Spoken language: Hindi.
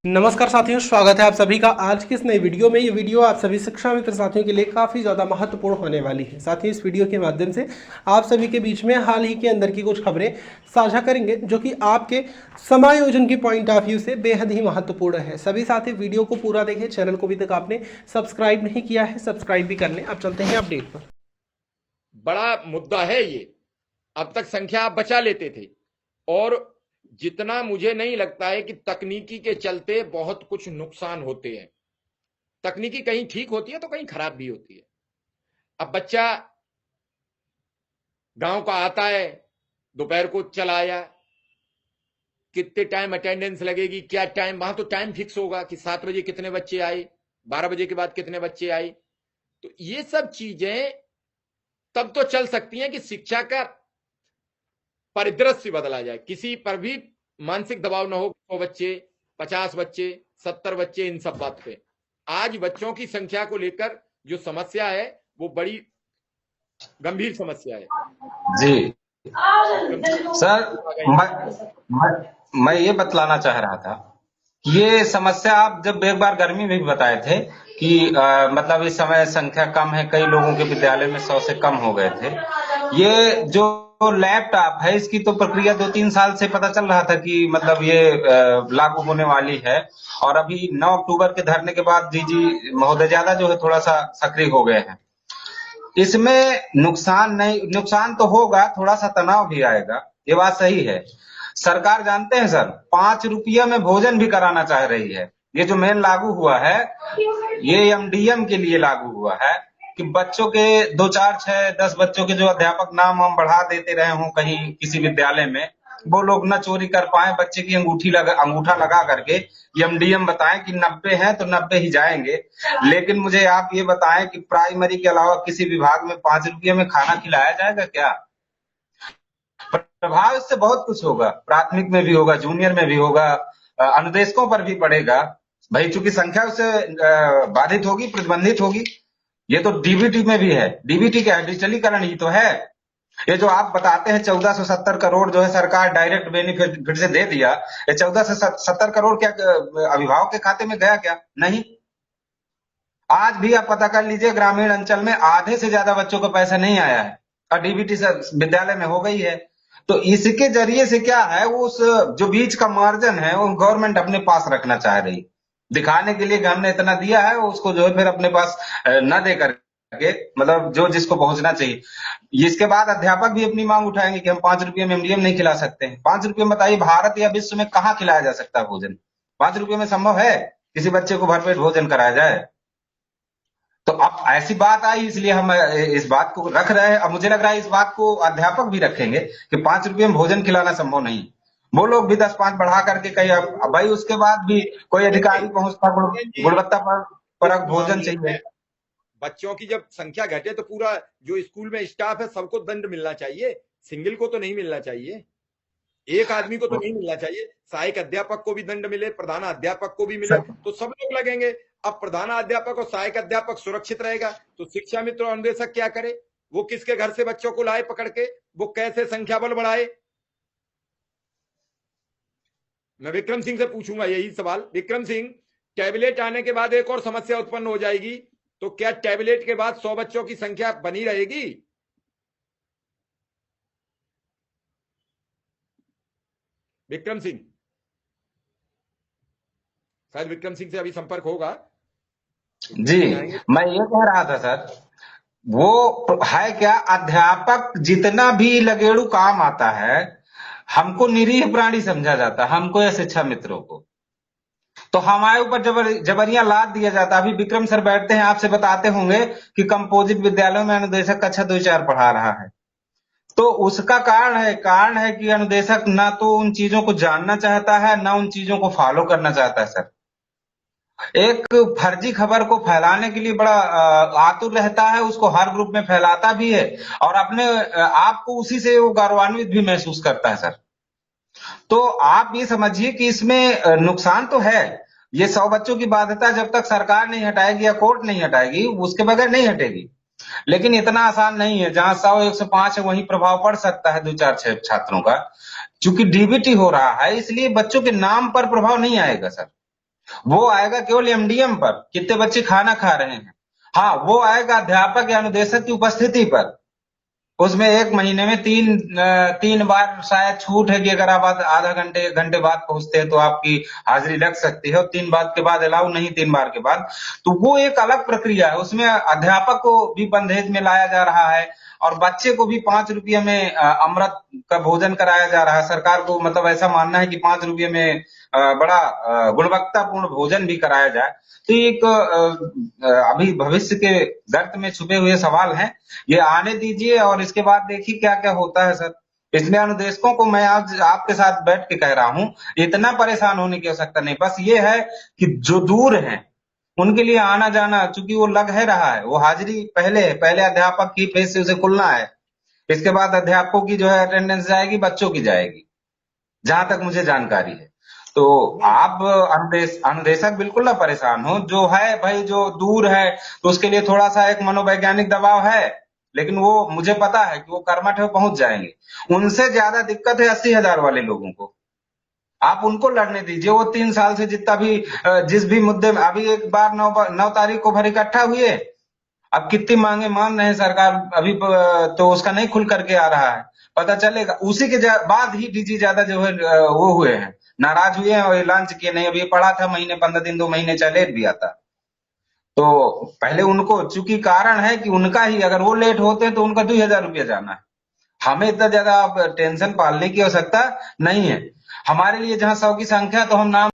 नमस्कार साथियों, स्वागत है आप सभी का आज की इस नई वीडियो में। ये वीडियो आप सभी शिक्षा मित्र साथियों के लिए काफ़ी ज़्यादा महत्वपूर्ण होने वाली है। साथियों, इस वीडियो के माध्यम से आप सभी के बीच में हाल ही के अंदर की कुछ खबरें साझा करेंगे जो कि आपके समायोजन की पॉइंट ऑफ व्यू से बेहद ही महत्वपूर्ण है। सभी साथी वीडियो को पूरा देखें। चैनल को अभी तक आपने सब्सक्राइब नहीं किया है, सब्सक्राइब भी कर लें। अब चलते हैं अपडेट पर। बड़ा मुद्दा है ये। अब तक संख्या आप बचा लेते थे, और जितना मुझे नहीं लगता है कि तकनीकी के चलते बहुत कुछ नुकसान होते हैं। तकनीकी कहीं ठीक होती है तो कहीं खराब भी होती है। अब बच्चा गांव का आता है, दोपहर को चला आया, कितने टाइम अटेंडेंस लगेगी, क्या टाइम, वहां तो टाइम फिक्स होगा कि 7 बजे कितने बच्चे आए, 12 बजे के बाद कितने बच्चे आए। तो ये सब चीजें तब तो चल सकती हैं कि शिक्षा का परिदृश्य बदला जाए, किसी पर भी मानसिक दबाव ना हो। 100 बच्चे, 50 बच्चे, 70 बच्चे, इन सब बात पे आज बच्चों की संख्या को लेकर जो समस्या है वो बड़ी गंभीर समस्या है। जी सर, मैं ये बतलाना चाह रहा था कि ये समस्या आप जब एक बार गर्मी में भी बताए थे कि मतलब इस समय संख्या कम है, कई लोगों के विद्यालय में 100 से कम हो गए थे। ये जो लैपटॉप है इसकी तो प्रक्रिया 2-3 साल से पता चल रहा था कि मतलब ये लागू होने वाली है, और अभी 9 अक्टूबर के धरने के बाद डीजी महोदय ज्यादा जो है थोड़ा सा सक्रिय हो गए हैं। इसमें नुकसान नहीं, नुकसान तो होगा, थोड़ा सा तनाव भी आएगा, ये बात सही है। सरकार जानते हैं सर, 5 रुपया में भोजन भी कराना चाह रही है। ये जो मेन लागू हुआ है, ये एमडीएम के लिए लागू हुआ है कि बच्चों के 2, 4, 6, 10 बच्चों के जो अध्यापक नाम हम बढ़ा देते रहे हों कहीं किसी विद्यालय में, वो लोग न चोरी कर पाए, बच्चे की अंगूठा लगा करके एमडीएम बताएं कि 90 है तो 90 ही जाएंगे। लेकिन मुझे आप ये बताएं कि प्राइमरी के अलावा किसी विभाग में 5 रुपये में खाना खिलाया जाएगा क्या? प्रभाव इससे बहुत कुछ होगा, प्राथमिक में भी होगा, जूनियर में भी होगा, अनुदेशकों पर भी पड़ेगा भाई, चूंकि संख्या उससे बाधित होगी, प्रतिबंधित होगी। ये तो डीबीटी में भी है। डीबीटी क्या है? डिजिटलीकरण ही तो है। ये जो आप बताते हैं 1470 करोड़ जो है सरकार डायरेक्ट बेनिफिट से दे दिया, ये 1470 करोड़ क्या अभिभावक के खाते में गया क्या? नहीं। आज भी आप पता कर लीजिए, ग्रामीण अंचल में आधे से ज्यादा बच्चों को पैसा नहीं आया है, और डीबीटी से विद्यालय में हो गई है। तो इसके जरिए से क्या है, उस जो बीच का मार्जिन है वो गवर्नमेंट अपने पास रखना चाह रही, दिखाने के लिए कि हमने इतना दिया है, उसको जो है फिर अपने पास न दे करके, मतलब जो जिसको पहुंचना चाहिए। इसके बाद अध्यापक भी अपनी मांग उठाएंगे कि हम 5 रुपये में एमडीएम नहीं खिला सकते हैं। 5 रुपये में बताइए भारत या विश्व में कहाँ खिलाया जा सकता है भोजन? 5 रुपये में संभव है किसी बच्चे को भरपेट भोजन कराया जाए? तो अब ऐसी बात आई, इसलिए हम इस बात को रख रहे हैं। अब मुझे लग रहा है इस बात को अध्यापक भी रखेंगे कि 5 रुपये में भोजन खिलाना संभव नहीं। वो लोग भी 10-5 बढ़ा करके कहीं, अब भाई उसके बाद भी कोई अधिकारी पहुंचता, गुणवत्ता परक भोजन चाहिए। बच्चों की जब संख्या घटे तो पूरा जो स्कूल में स्टाफ है सबको दंड मिलना चाहिए, सिंगल को तो नहीं मिलना चाहिए, एक आदमी को तो नहीं मिलना चाहिए। सहायक अध्यापक को भी दंड मिले, प्रधान अध्यापक को भी मिले, तो सब लोग लगेंगे। अब प्रधान अध्यापक और सहायक अध्यापक सुरक्षित रहेगा तो शिक्षा मित्र और अनुदेशक क्या करे? वो किसके घर से बच्चों को लाए पकड़ के, वो कैसे संख्या बल बढ़ाए? मैं विक्रम सिंह से पूछूंगा यही सवाल। विक्रम सिंह, टैबलेट आने के बाद एक और समस्या उत्पन्न हो जाएगी, तो क्या टैबलेट के बाद 100 बच्चों की संख्या बनी रहेगी? विक्रम सिंह, शायद विक्रम सिंह से अभी संपर्क होगा। जी, मैं ये कह रहा था सर, वो है क्या, अध्यापक जितना भी लगेड़ू काम आता है, हमको निरीह प्राणी समझा जाता है, हमको या शिक्षा मित्रों को, तो हमारे ऊपर जबरियां लाद दिया जाता है। अभी विक्रम सर बैठते हैं, आपसे बताते होंगे कि कंपोजिट विद्यालयों में अनुदेशक कक्षा 2-4 पढ़ा रहा है। तो उसका कारण है कि अनुदेशक ना तो उन चीजों को जानना चाहता है, ना उन चीजों को फॉलो करना चाहता है सर। एक फर्जी खबर को फैलाने के लिए बड़ा आतुर रहता है, उसको हर ग्रुप में फैलाता भी है, और अपने आप को उसी से वो गौरवान्वित भी महसूस करता है सर। तो आप ये समझिए कि इसमें नुकसान तो है। ये 100 बच्चों की बाध्यता जब तक सरकार नहीं हटाएगी या कोर्ट नहीं हटाएगी, उसके बगैर नहीं हटेगी। लेकिन इतना आसान नहीं है, जहां 100-105 है वहीं प्रभाव पड़ सकता है 2-4-6 छात्रों का। चूंकि डीबीटी हो रहा है, इसलिए बच्चों के नाम पर प्रभाव नहीं आएगा सर। वो आएगा केवल एमडीएम पर, कितने बच्चे खाना खा रहे हैं। हाँ, वो आएगा अध्यापक या अनुदेशक की उपस्थिति पर। उसमें 1 महीने में 3 बार शायद छूट है कि अगर आप आधा घंटे 1 घंटे बाद पहुंचते हैं तो आपकी हाजिरी लग सकती है, और 3 बार के बाद अलाउ नहीं, 3 बार के बाद। तो वो एक अलग प्रक्रिया है, उसमें अध्यापक को भी बंधेज में लाया जा रहा है और बच्चे को भी 5 रुपये में अमृत का भोजन कराया जा रहा है। सरकार को मतलब ऐसा मानना है कि 5 रुपये में बड़ा गुणवत्तापूर्ण भोजन भी कराया जाए। तो एक अभी भविष्य के गर्त में छुपे हुए सवाल हैं, ये आने दीजिए और इसके बाद देखिए क्या क्या होता है सर। इसलिए अनुदेशकों को मैं आज आपके साथ बैठ के कह रहा हूं, इतना परेशान होने की आवश्यकता नहीं। बस ये है कि जो दूर हैं उनके लिए आना जाना, चूंकि वो लग है रहा है, वो हाजिरी पहले अध्यापक की फेस से उसे खुलना है, इसके बाद अध्यापकों की जो है अटेंडेंस जाएगी, बच्चों की जाएगी, जहां तक मुझे जानकारी है। तो आप अनुदेशक बिल्कुल ना परेशान हो, जो है भाई जो दूर है तो उसके लिए थोड़ा सा एक मनोवैज्ञानिक दबाव है, लेकिन वो मुझे पता है कि वो कर्मठ है, पहुंच जाएंगे। उनसे ज्यादा दिक्कत है 80,000 वाले लोगों को। आप उनको लड़ने दीजिए, वो 3 साल से जितना भी जिस भी मुद्दे में, अभी एक बार 9 तारीख को भर इकट्ठा हुए, अब कितनी मांगे मान रहे हैं सरकार, अभी तो उसका नहीं खुल करके आ रहा है, पता चलेगा। उसी के बाद ही डीजी ज्यादा जो है वो हुए हैं, नाराज हुए हैं और लॉन्च किए नहीं। अभी पड़ा था महीने 15 दिन 2 महीने चाहे लेट भी आता। तो पहले उनको, चूंकि कारण है कि उनका ही, अगर वो लेट होते हैं तो उनका 2,000 रुपया जाना है। हमें इतना ज्यादा टेंशन पालने की आवश्यकता नहीं है। हमारे लिए जहां 100 की संख्या, तो हम नाम